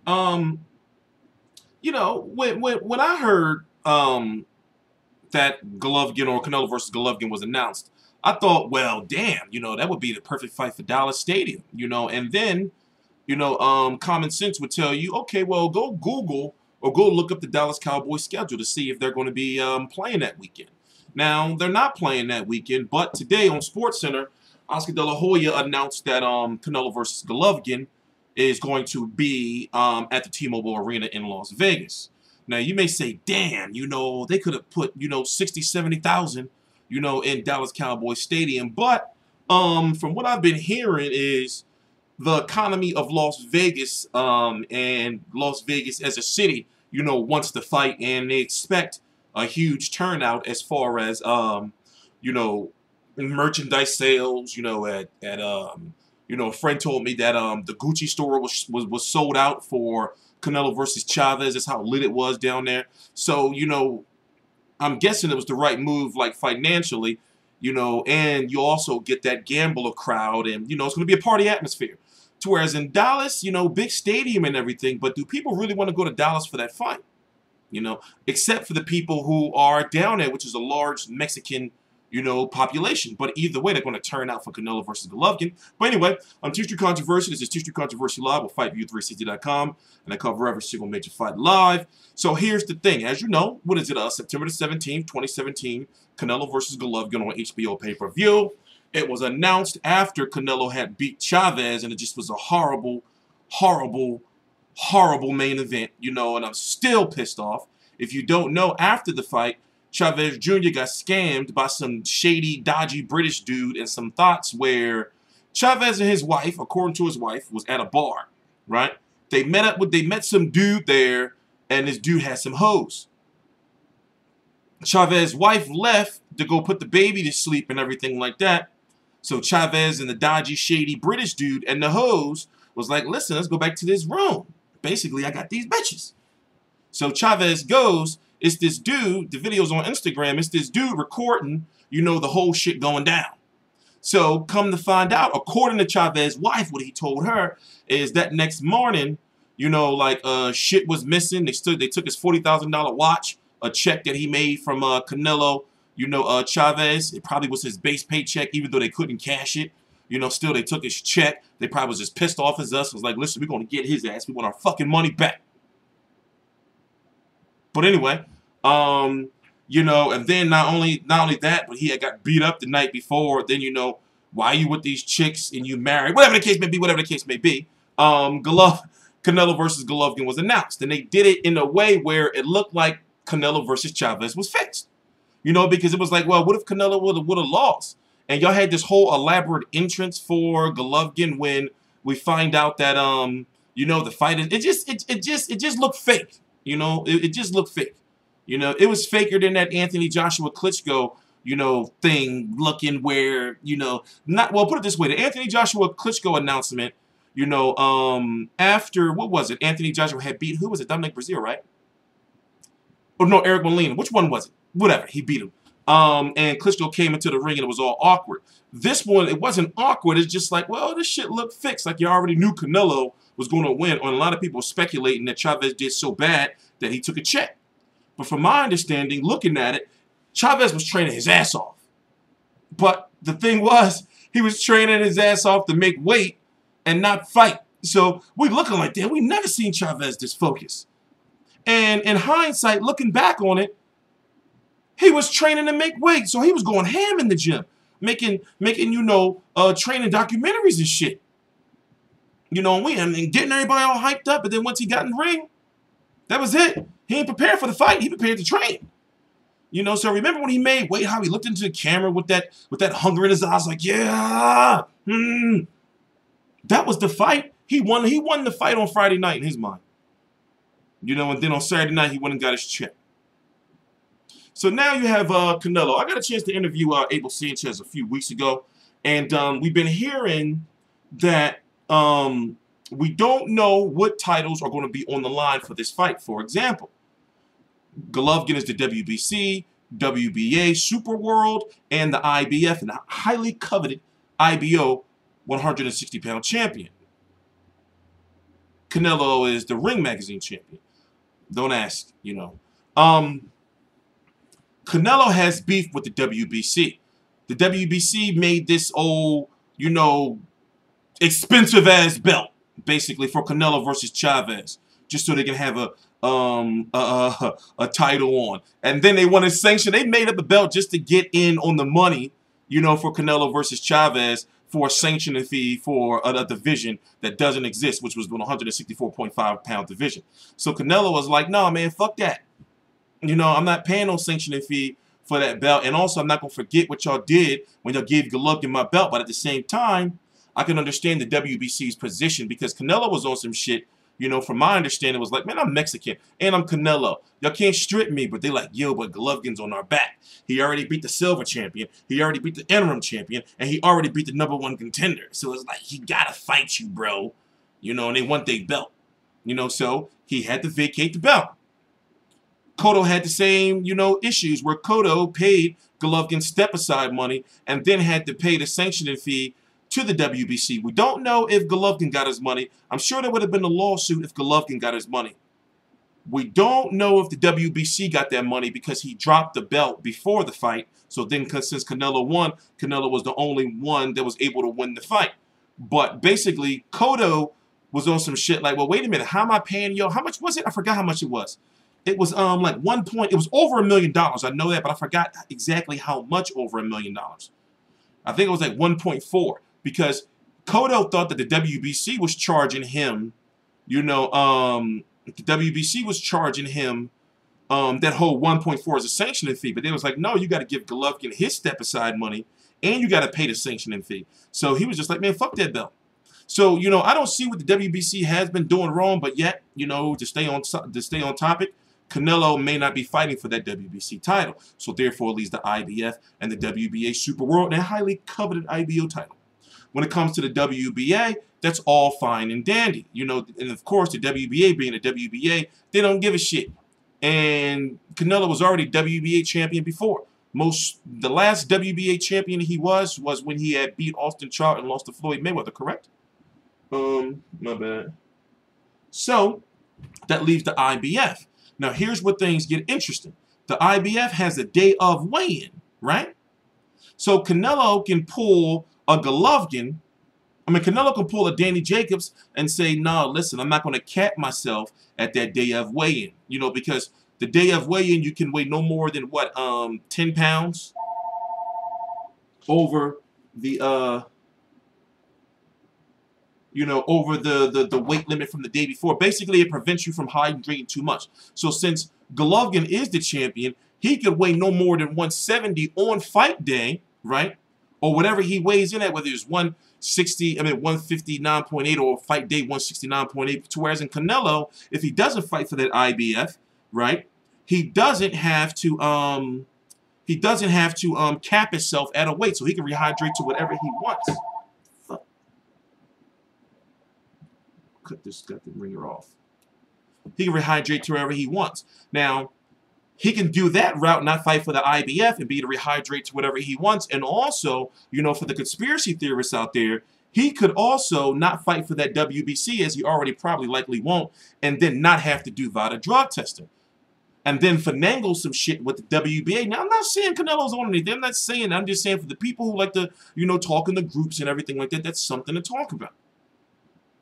Um, when I heard that Golovkin or Canelo versus Golovkin was announced, I thought, well, damn, that would be the perfect fight for Dallas Stadium, and then, common sense would tell you, okay, well, go Google or go look up the Dallas Cowboys schedule to see if they're going to be playing that weekend. Now, they're not playing that weekend, but today on SportsCenter, Oscar De La Hoya announced that Canelo versus Golovkin is going to be at the T-Mobile Arena in Las Vegas. Now, you may say, damn, they could have put, 60, 70,000, in Dallas Cowboys Stadium. But from what I've been hearing is the economy of Las Vegas and Las Vegas as a city, wants to fight, and they expect a huge turnout as far as, you know, merchandise sales, a friend told me that the Gucci store was sold out for Canelo versus Chavez. That's how lit it was down there. So, I'm guessing it was the right move, like financially, and you also get that gambler crowd, and it's going to be a party atmosphere. To whereas in Dallas, big stadium and everything, but do people really want to go to Dallas for that fight? Except for the people who are down there, which is a large Mexican, population. But either way, they're going to turn out for Canelo versus Golovkin. But anyway, I'm T Street Controversy. This is T Street Controversy Live with FightView360.com, and I cover every single major fight live. So here's the thing. As you know, what is it? September the 17th, 2017, Canelo versus Golovkin on HBO pay-per-view. It was announced after Canelo had beat Chavez, and it just was a horrible, horrible, horrible main event, and I'm still pissed off. If you don't know, after the fight, Chavez Jr. got scammed by some shady, dodgy British dude and some thoughts where Chavez and his wife, according to his wife, was at a bar, right? They met some dude there, and this dude had some hoes. Chavez's wife left to go put the baby to sleep and everything like that. So Chavez and the dodgy, shady British dude and the hoes was like, listen, let's go back to this room. Basically, I got these bitches. So Chavez goes, it's this dude, the video's on Instagram, it's this dude recording, the whole shit going down. So come to find out, according to Chavez's wife, what he told her is that next morning, shit was missing. They took his $40,000 watch, a check that he made from Canelo, Chavez. It probably was his base paycheck, even though they couldn't cash it. Still they took his check. They probably was as pissed off as us. Was like, listen, we're going to get his ass. We want our fucking money back. But anyway, and then not only that, but he had got beat up the night before. Then, why are you with these chicks and you married? Whatever the case may be. Canelo versus Golovkin was announced. And they did it in a way where it looked like Canelo versus Chavez was fixed. Because it was like, well, what if Canelo would have lost? And y'all had this whole elaborate entrance for Golovkin when we find out that the fight is it just looked fake. It just looked fake. It was faker than that Anthony Joshua Klitschko, thing looking where, not well, put it this way, the Anthony Joshua Klitschko announcement, after what was it? Anthony Joshua had beat who was it? Dominic Brazil, right? Or no, Eric Molina. Which one was it? Whatever, he beat him. And Klitschko came into the ring and it was all awkward. This one, it wasn't awkward. It's just like, well, this shit looked fixed. Like you already knew Canelo was going to win. And a lot of people were speculating that Chavez did so bad that he took a check. But from my understanding, looking at it, Chavez was training his ass off. But the thing was, he was training his ass off to make weight and not fight. So we looking like that. We never seen Chavez this focused. And in hindsight, looking back on it, he was training to make weight. So he was going ham in the gym, making training documentaries and shit. And getting everybody all hyped up. But then once he got in the ring, that was it. He ain't prepared for the fight. He prepared to train. So remember when he made weight, how he looked into the camera with that hunger in his eyes, like, yeah. That was the fight. He won the fight on Friday night in his mind. And then on Saturday night, he went and got his check. So now you have Canelo. I got a chance to interview Abel Sanchez a few weeks ago, and we've been hearing that we don't know what titles are going to be on the line for this fight. For example, Golovkin is the WBC, WBA, Super World, and the IBF, and a highly coveted IBO 160-pound champion. Canelo is the Ring Magazine champion. Don't ask, you know. Canelo has beef with the WBC. The WBC made this old, you know, expensive ass belt basically for Canelo versus Chavez, just so they can have a title on. And then they wanted sanction. They made up a belt just to get in on the money, you know, for Canelo versus Chavez for a sanctioning fee for a division that doesn't exist, which was the 164.5-pound division. So Canelo was like, no, man, fuck that. You know, I'm not paying no sanctioning fee for that belt. And also, I'm not going to forget what y'all did when y'all gave Golovkin my belt. But at the same time, I can understand the WBC's position because Canelo was on some shit, you know, from my understanding, was like, man, I'm Mexican and I'm Canelo. Y'all can't strip me. But they like, yo, but Golovkin's on our back. He already beat the silver champion. He already beat the interim champion. And he already beat the #1 contender. So it's like, he got to fight you, bro. You know, and they want their belt. You know, so he had to vacate the belt. Cotto had the same, you know, issues where Cotto paid Golovkin step-aside money and then had to pay the sanctioning fee to the WBC. We don't know if Golovkin got his money. I'm sure there would have been a lawsuit if Golovkin got his money. We don't know if the WBC got that money because he dropped the belt before the fight. So then since Canelo won, Canelo was the only one that was able to win the fight. But basically, Cotto was on some shit like, well, wait a minute, how am I paying you? How much was it? I forgot how much it was. It was like it was over $1 million. I know that, but I forgot exactly how much over $1 million. I think it was like 1.4 because Cotto thought that the WBC was charging him, you know, the WBC was charging him that whole 1.4 as a sanctioning fee. But they was like, no, you got to give Golovkin his step-aside money and you got to pay the sanctioning fee. So he was just like, man, fuck that belt. So, you know, I don't see what the WBC has been doing wrong, but yet, you know, to stay on topic, Canelo may not be fighting for that WBC title. So therefore, it leaves the IBF and the WBA Super World and a highly coveted IBO title. When it comes to the WBA, that's all fine and dandy. You know, and of course, the WBA being a WBA, they don't give a shit. And Canelo was already WBA champion before. The last WBA champion he was when he had beat Austin Trout and lost to Floyd Mayweather, correct? My bad. So, that leaves the IBF. Now, here's where things get interesting. The IBF has a day of weigh-in, right? So, Canelo can pull a Golovkin. Canelo can pull a Danny Jacobs and say, no, listen, I'm not going to cap myself at that day of weigh-in. You know, because the day of weigh-in, you can weigh no more than, what, 10 pounds over the, you know, over the weight limit from the day before. Basically, it prevents you from hydrating too much. So since Golovkin is the champion, he could weigh no more than 170 on fight day, right? Or whatever he weighs in at, whether it's 159.8 or fight day 169.8. Whereas in Canelo, if he doesn't fight for that IBF, right, he doesn't have to cap himself at a weight, so he can rehydrate to whatever he wants. Cut this goddamn ringer off. He can rehydrate to wherever he wants. Now, he can do that route, not fight for the IBF, and be to rehydrate to whatever he wants. And also, you know, for the conspiracy theorists out there, he could also not fight for that WBC, as he already probably likely won't, and then not have to do VADA drug testing. And then finagle some shit with the WBA. Now, I'm not saying Canelo's on anything. I'm not saying that. I'm just saying for the people who like to, you know, talk in the groups and everything like that, that's something to talk about.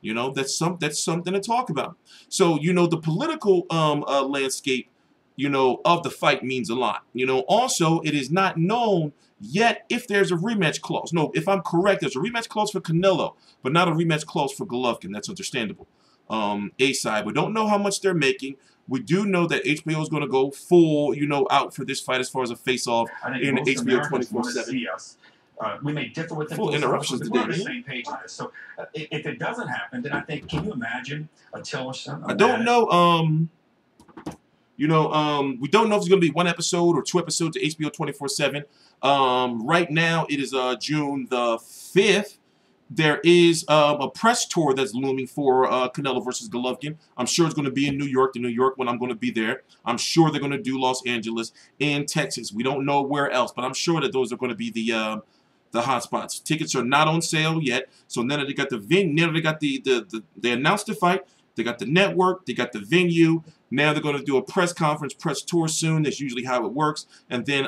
You know, that's something to talk about. So, you know, the political landscape, you know, of the fight means a lot. You know, also, it is not known yet if there's a rematch clause. No, if I'm correct, there's a rematch clause for Canelo, but not a rematch clause for Golovkin. That's understandable. A-side, we don't know how much they're making. We do know that HBO is going to go full, you know, out for this fight as far as a face-off in HBO 24/7. We may differ with full interruptions today. We're on the same page on this. So if it doesn't happen, then I think, can you imagine a Tillerson? I don't know. You know, we don't know if it's going to be 1 episode or 2 episodes of HBO 24/7. Right now, it is June the 5th. There is a press tour that's looming for Canelo versus Golovkin. I'm sure it's going to be in New York. The New York one, I'm going to be there. I'm sure they're going to do Los Angeles and Texas. We don't know where else, but I'm sure that those are going to be the hot spots. Tickets are not on sale yet. So now that they got the they announced the fight. They got the network. They got the venue. Now they're going to do a press conference, press tour soon. That's usually how it works. And then,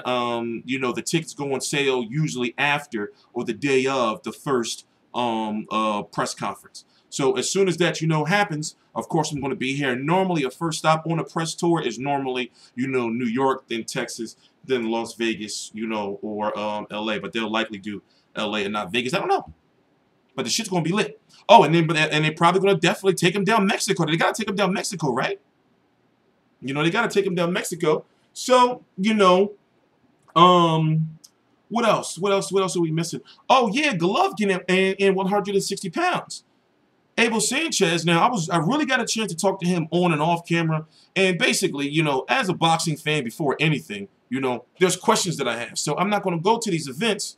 you know, the tickets go on sale usually after or the day of the first press conference. So as soon as that, you know, happens, of course, I'm going to be here. Normally, a first stop on a press tour is normally, you know, New York, then Texas, then Las Vegas, you know, or LA. But they'll likely do LA and not Vegas. I don't know. But the shit's going to be lit. Oh, and they're probably going to definitely take him down Mexico. They got to take him down Mexico, right? You know, they got to take him down Mexico. So, you know, what else? What else are we missing? Oh, yeah, Golovkin in 160 pounds. Abel Sanchez, now, I really got a chance to talk to him on and off camera. And basically, you know, as a boxing fan before anything, you know, there's questions that I have. So I'm not going to go to these events,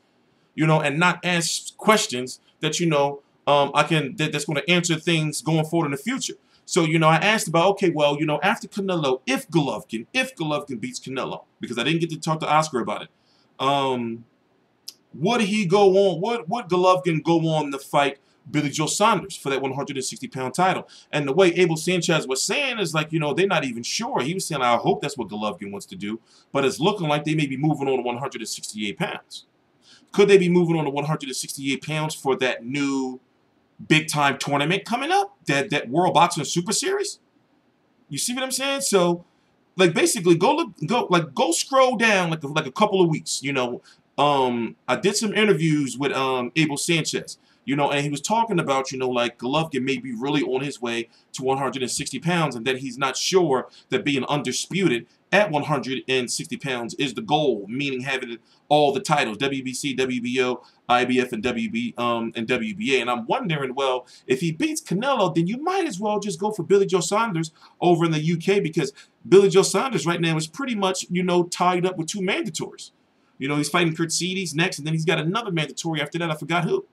you know, and not ask questions that, you know, that's going to answer things going forward in the future. So, you know, I asked about, okay, well, you know, after Canelo, if Golovkin beats Canelo, because I didn't get to talk to Oscar about it, would he go on, would Golovkin go on to fight Billy Joe Saunders for that 160-pound title? And the way Abel Sanchez was saying is like, you know, they're not even sure. He was saying, I hope that's what Golovkin wants to do, but it's looking like they may be moving on to 168 pounds. Could they be moving on to 168 pounds for that new big-time tournament coming up, that World Boxing Super Series? You see what I'm saying? So, like, basically, go scroll down like a couple of weeks. You know, I did some interviews with Abel Sanchez. You know, and he was talking about, you know, like Golovkin may be really on his way to 160 pounds, and that he's not sure that being undisputed at 160 pounds is the goal, meaning having all the titles, WBC, WBO, IBF, and WBA. And I'm wondering, well, if he beats Canelo, then you might as well just go for Billy Joe Saunders over in the UK, because Billy Joe Saunders right now is pretty much, you know, tied up with two mandatories. You know, he's fighting Kurt Cedes next, and then he's got another mandatory after that. I forgot who.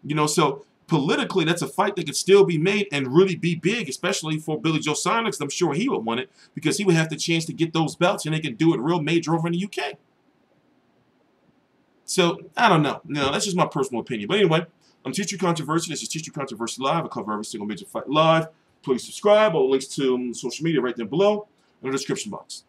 You know, so politically, that's a fight that could still be made and really be big, especially for Billy Joe Saunders. I'm sure he would want it because he would have the chance to get those belts, and they can do it real major over in the UK. So, I don't know. No, that's just my personal opinion. But anyway, I'm Teacher Controversy. This is Teacher Controversy Live. I cover every single major fight live. Please subscribe. All links to social media right there below in the description box.